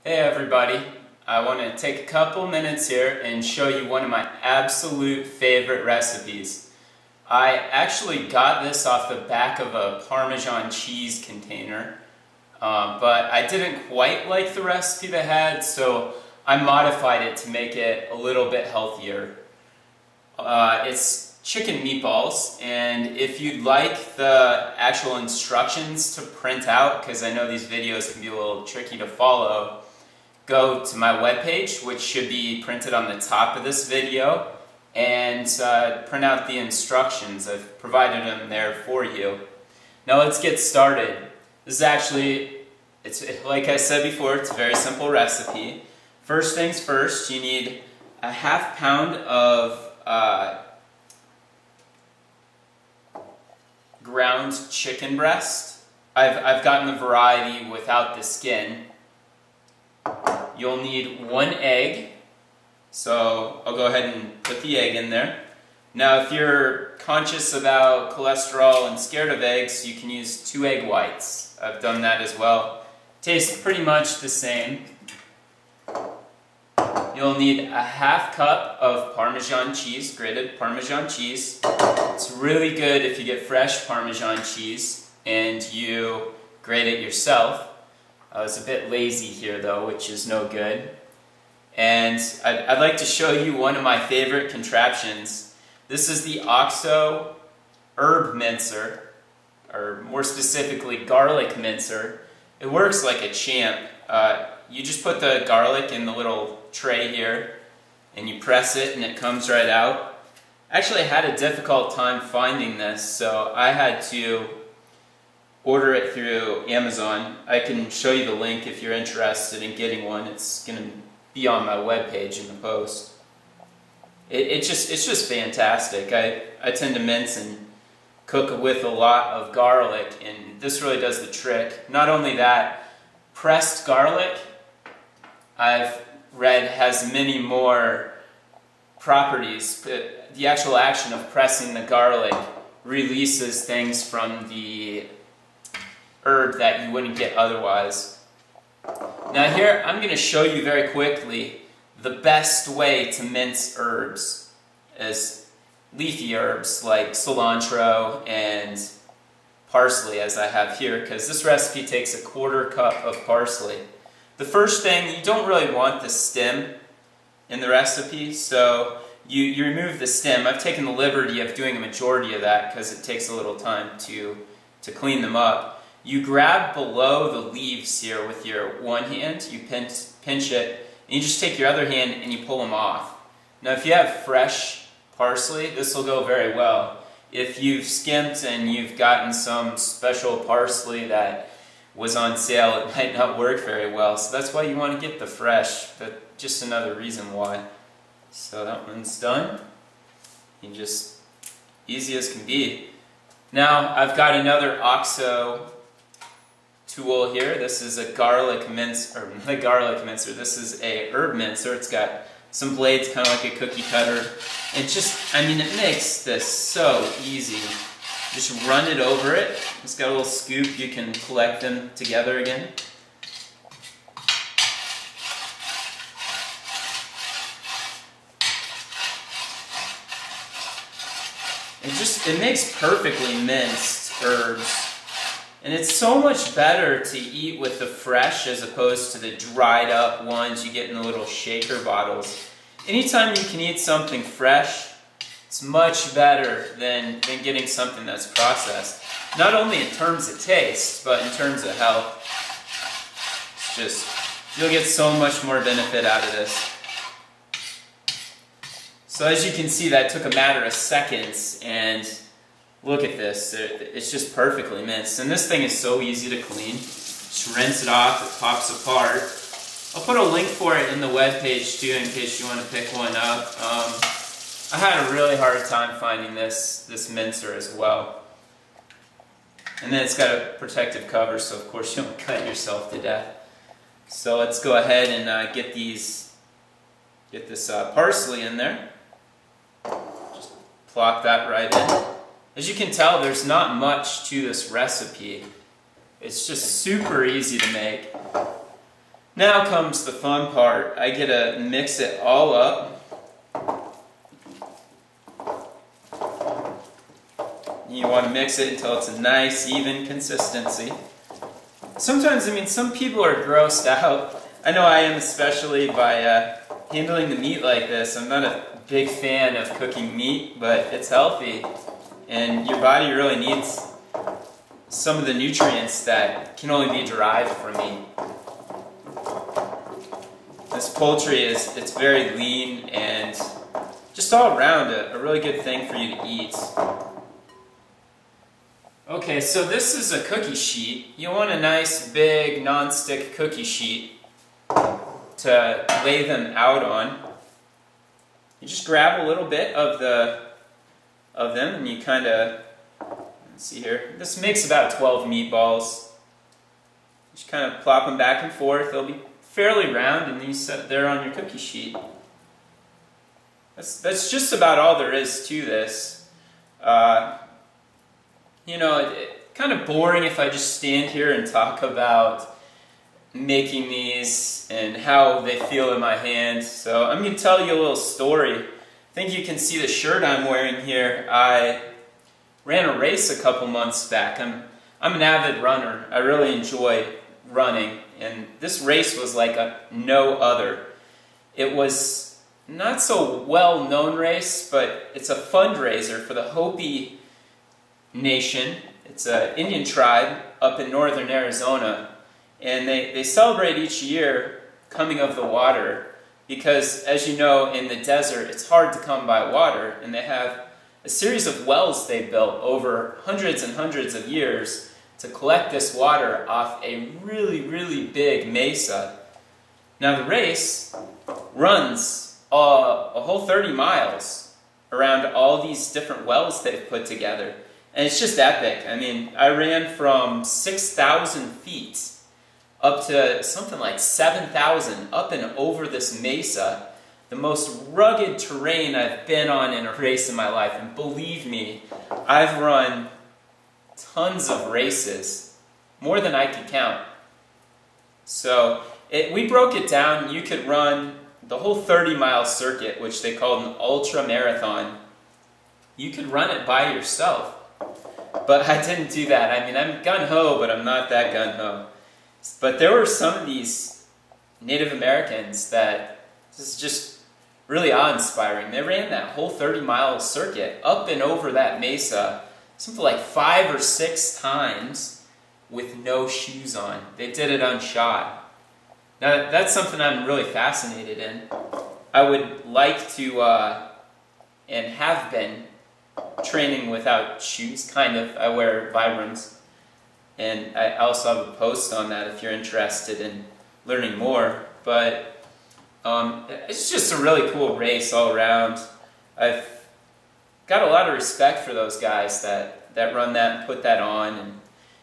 Hey everybody, I want to take a couple minutes here and show you one of my absolute favorite recipes. I actually got this off the back of a Parmesan cheese container, but I didn't quite like the recipe they had, so I modified it to make it a little bit healthier. It's chicken meatballs, and if you'd like the actual instructions to print out, because I know these videos can be a little tricky to follow, go to my webpage, which should be printed on the top of this video, and print out the instructions. I've provided them there for you. Now let's get started. This is actually, like I said before, it's a very simple recipe. First things first, you need a ½ pound of ground chicken breast. I've gotten the variety without the skin. You'll need 1 egg, so I'll go ahead and put the egg in there. Now if you're conscious about cholesterol and scared of eggs, you can use 2 egg whites. I've done that as well. Tastes pretty much the same. You'll need a ½ cup of Parmesan cheese, grated Parmesan cheese. It's really good if you get fresh Parmesan cheese and you grate it yourself. I was a bit lazy here though, which is no good. And I'd like to show you one of my favorite contraptions. This is the OXO herb mincer, or more specifically garlic mincer. It works like a champ. You just put the garlic in the little tray here and you press it and it comes right out. Actually, I had a difficult time finding this, so I had to order it through Amazon. I can show you the link if you're interested in getting one. It's going to be on my webpage in the post. It's just fantastic. I tend to mince and cook with a lot of garlic, and this really does the trick. Not only that, pressed garlic, I've read, has many more properties. The actual action of pressing the garlic releases things from the herb that you wouldn't get otherwise. Now here, I'm going to show you very quickly the best way to mince herbs, as leafy herbs like cilantro and parsley, as I have here, because this recipe takes a ¼ cup of parsley. The first thing, you don't really want the stem in the recipe, so you remove the stem. I've taken the liberty of doing a majority of that because it takes a little time to clean them up. You grab below the leaves here with your one hand, you pinch it, and you just take your other hand and you pull them off. Now if you have fresh parsley, this will go very well. If you've skimped and you've gotten some special parsley that was on sale, it might not work very well. So that's why you want to get the fresh, but just another reason why. So that one's done. You just, easy as can be. Now I've got another OXO tool here. This is a garlic mincer, or not a garlic mincer, this is a herb mincer. It's got some blades, kind of like a cookie cutter. It just, it makes this so easy. Just run it over it. It's got a little scoop, you can collect them together again. It makes perfectly minced herbs. And it's so much better to eat with the fresh as opposed to the dried up ones you get in the little shaker bottles. Anytime you can eat something fresh, it's much better than getting something that's processed. Not only in terms of taste, but in terms of health. It's just, you'll get so much more benefit out of this. So as you can see, that took a matter of seconds, and look at this, it's just perfectly minced. And this thing is so easy to clean. Just rinse it off, it pops apart. I'll put a link for it in the webpage too in case you want to pick one up. I had a really hard time finding this mincer as well. And then it's got a protective cover, so of course you don't cut yourself to death. So let's go ahead and get this parsley in there. Just plop that right in. As you can tell, there's not much to this recipe. It's just super easy to make. Now comes the fun part. I get to mix it all up. You want to mix it until it's a nice, even consistency. Sometimes, I mean, some people are grossed out. I know I am, especially by handling the meat like this. I'm not a big fan of cooking meat, but it's healthy. And your body really needs some of the nutrients that can only be derived from meat. This poultry it's very lean and just all around a really good thing for you to eat. Okay, so this is a cookie sheet. You want a nice big non-stick cookie sheet to lay them out on. You just grab a little bit of them and you kind of, let's see here, this makes about 12 meatballs. Just kind of plop them back and forth. They'll be fairly round and then you set there on your cookie sheet. That's just about all there is to this. You know, it's kind of boring if I just stand here and talk about making these and how they feel in my hand. So I'm going to tell you a little story. I think you can see the shirt I'm wearing here. I ran a race a couple months back. I'm an avid runner. I really enjoy running, and this race was like no other. It was not so well-known race, but it's a fundraiser for the Hopi Nation. It's an Indian tribe up in northern Arizona, and they celebrate each year coming of the water because, as you know, in the desert it's hard to come by water, and they have a series of wells they built over hundreds and hundreds of years to collect this water off a really, really big mesa. Now the race runs a whole 30 miles around all these different wells they've put together. And it's just epic. I mean, I ran from 6,000 feet up to something like 7,000 up and over this mesa. The most rugged terrain I've been on in a race in my life. And believe me, I've run tons of races, more than I could count. So we broke it down. You could run the whole 30-mile circuit, which they called an ultra marathon. You could run it by yourself. But I didn't do that. I mean, I'm gung-ho, but I'm not that gung-ho. But there were some of these Native Americans that this is just really awe-inspiring. They ran that whole 30-mile circuit up and over that mesa something like 5 or 6 times with no shoes on. They did it unshod. Now, that's something I'm really fascinated in. I would like to, and have been, training without shoes, kind of. I wear Vibrams, and I also have a post on that if you're interested in learning more. But it's just a really cool race all around. I've got a lot of respect for those guys that run that and put that on. And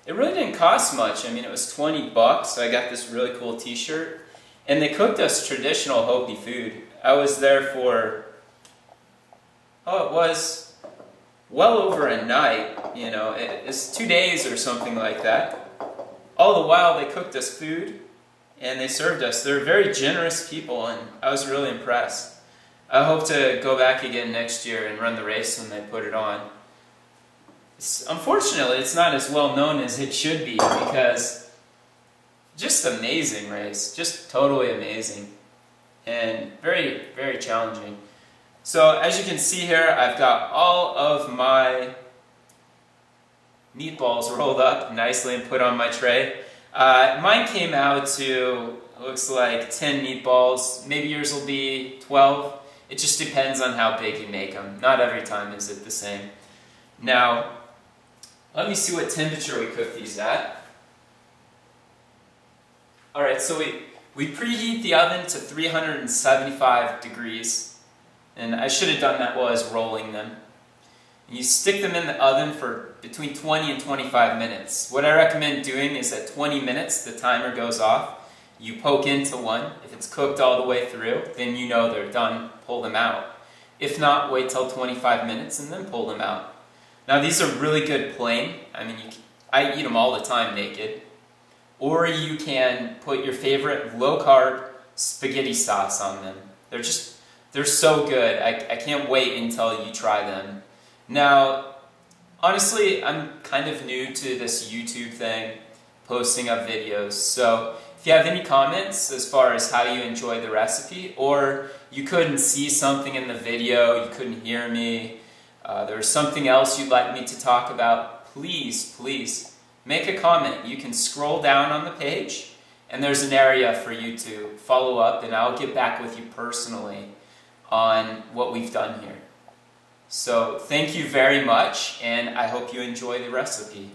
it really didn't cost much. I mean, it was 20 bucks. So I got this really cool t-shirt. And they cooked us traditional Hopi food. I was there for, it was well over a night, you know, it's 2 days or something like that. All the while they cooked us food and they served us. They're very generous people and I was really impressed. I hope to go back again next year and run the race when they put it on. Unfortunately, it's not as well known as it should be because just amazing race, just totally amazing and very, very challenging. So as you can see here, I've got all of my meatballs rolled up nicely and put on my tray. Mine came out to, looks like 10 meatballs. Maybe yours will be 12. It just depends on how big you make them. Not every time is it the same. Now, let me see what temperature we cook these at. Alright, so we preheat the oven to 375 degrees. And I should have done that while I was rolling them. You stick them in the oven for between 20 and 25 minutes. What I recommend doing is at 20 minutes, the timer goes off. You poke into one. If it's cooked all the way through, then you know they're done. Pull them out. If not, wait till 25 minutes and then pull them out. Now these are really good plain. I mean, I eat them all the time naked. or you can put your favorite low-carb spaghetti sauce on them. They're so good. I can't wait until you try them. Now, honestly, I'm kind of new to this YouTube thing, posting up videos, so if you have any comments as far as how you enjoy the recipe, or you couldn't see something in the video, you couldn't hear me, there's something else you'd like me to talk about, please make a comment. You can scroll down on the page and there's an area for you to follow up, and I'll get back with you personally on what we've done here. So thank you very much, and I hope you enjoy the recipe.